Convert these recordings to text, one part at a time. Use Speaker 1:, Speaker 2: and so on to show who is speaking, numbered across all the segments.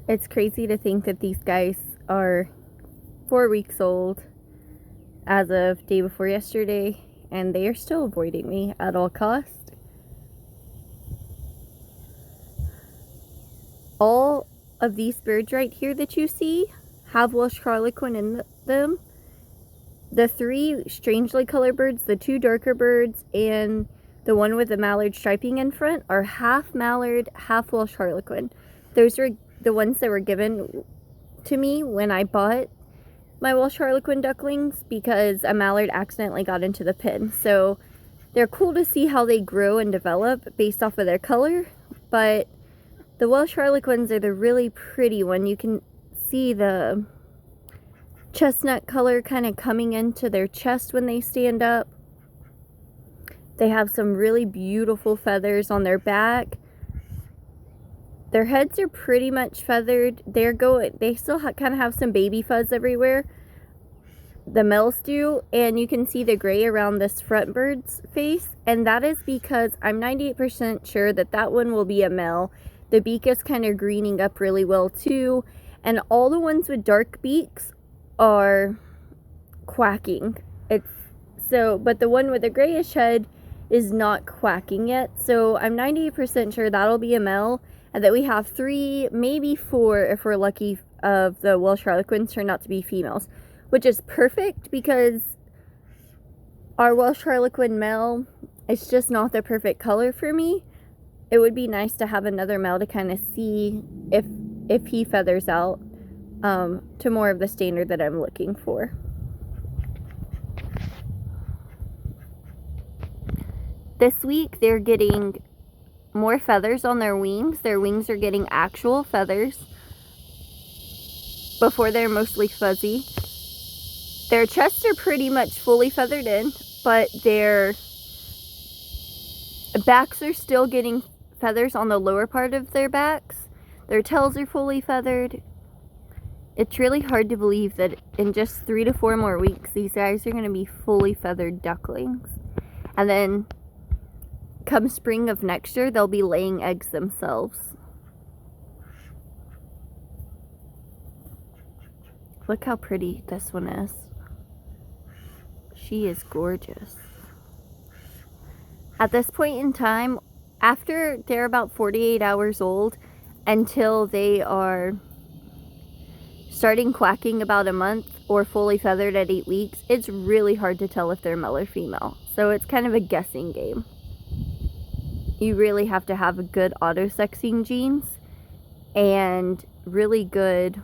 Speaker 1: It's crazy to think that these guys are 4 weeks old as of day before yesterday, and they are still avoiding me at all costs. All of these birds right here that you see have Welsh Harlequin in them. The 3 strangely colored birds, the 2 darker birds, and the one with the mallard striping in front are half mallard, half Welsh Harlequin. Those are the ones that were given to me when I bought my Welsh Harlequin Ducklings because a mallard accidentally got into the pen. So they're cool to see how they grow and develop based off of their color, but the Welsh Harlequins are the really pretty one. You can see the chestnut color kind of coming into their chest when they stand up. They have some really beautiful feathers on their back. Their heads are pretty much feathered. They still kind of have some baby fuzz everywhere. The males do, and you can see the gray around this front bird's face, and that is because I'm 98% sure that that one will be a male. The beak is kind of greening up really well too, and all the ones with dark beaks are quacking. But the one with the grayish head is not quacking yet, so I'm 98% sure that'll be a male, and that we have 3, maybe 4 if we're lucky, of the Welsh Harlequins turn out to be females, which is perfect because our Welsh Harlequin male is just not the perfect color for me. It would be nice to have another male to kind of see if he feathers out to more of the standard that I'm looking for. This week they're getting more feathers on their wings. Their wings are getting actual feathers. Before they're mostly fuzzy. Their chests are pretty much fully feathered in, but their backs are still getting feathers on the lower part of their backs. Their tails are fully feathered. It's really hard to believe that in just 3 to 4 more weeks, these guys are going to be fully feathered ducklings. And then come spring of next year, they'll be laying eggs themselves. Look how pretty this one is. She is gorgeous. At this point in time, after they're about 48 hours old, until they are starting quacking about a month or fully feathered at 8 weeks, it's really hard to tell if they're male or female. So it's kind of a guessing game. You really have to have a good auto-sexing genes and really good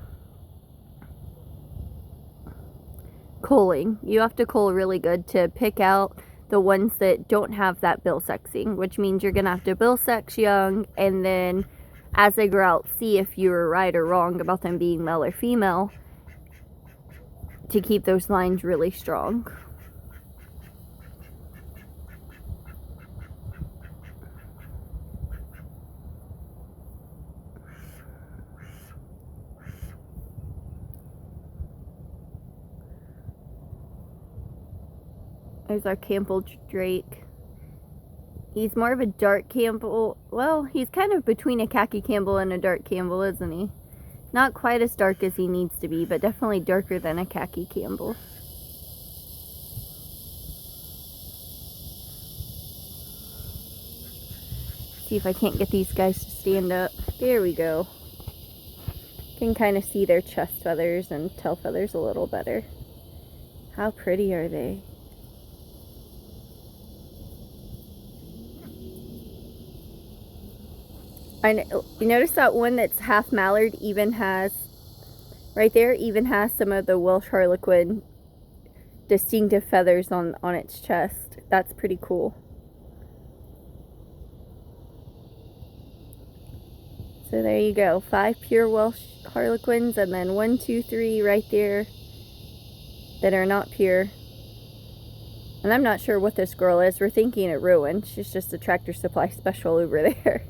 Speaker 1: culling. You have to cull really good to pick out the ones that don't have that bill sexing, which means you're gonna have to bill sex young, and then as they grow out, see if you were right or wrong about them being male or female to keep those lines really strong. There's our Campbell Drake. He's more of a dark Campbell. Well, he's kind of between a khaki Campbell and a dark Campbell, isn't he? Not quite as dark as he needs to be, but definitely darker than a khaki Campbell. See if I can't get these guys to stand up. There we go. Can kind of see their chest feathers and tail feathers a little better. How pretty are they? You notice that one that's half mallard even has, right there, even has some of the Welsh Harlequin distinctive feathers on its chest. That's pretty cool. So there you go, 5 pure Welsh Harlequins, and then 1, 2, 3 right there that are not pure. And I'm not sure what this girl is. We're thinking at Rowan. She's just a Tractor Supply special over there.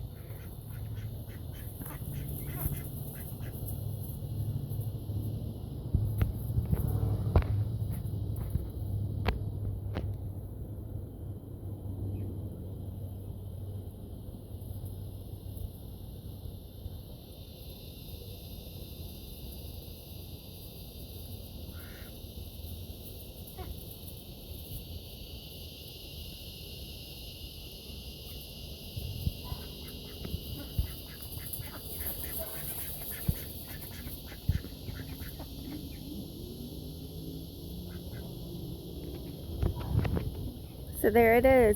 Speaker 1: So there it is.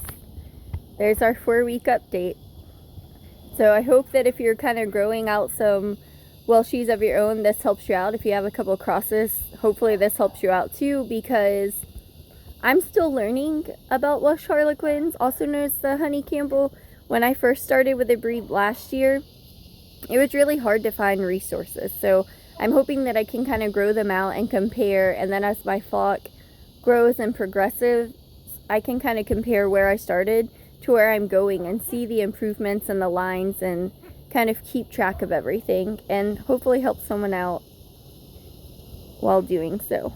Speaker 1: There's our 4-week update. So I hope that if you're kind of growing out some Welshies of your own, this helps you out. If you have a couple crosses, hopefully this helps you out too, because I'm still learning about Welsh Harlequins, also known as the Honey Campbell. When I first started with the breed last year, it was really hard to find resources. So I'm hoping that I can kind of grow them out and compare, and then as my flock grows and progresses, I can kind of compare where I started to where I'm going and see the improvements and the lines and kind of keep track of everything and hopefully help someone out while doing so.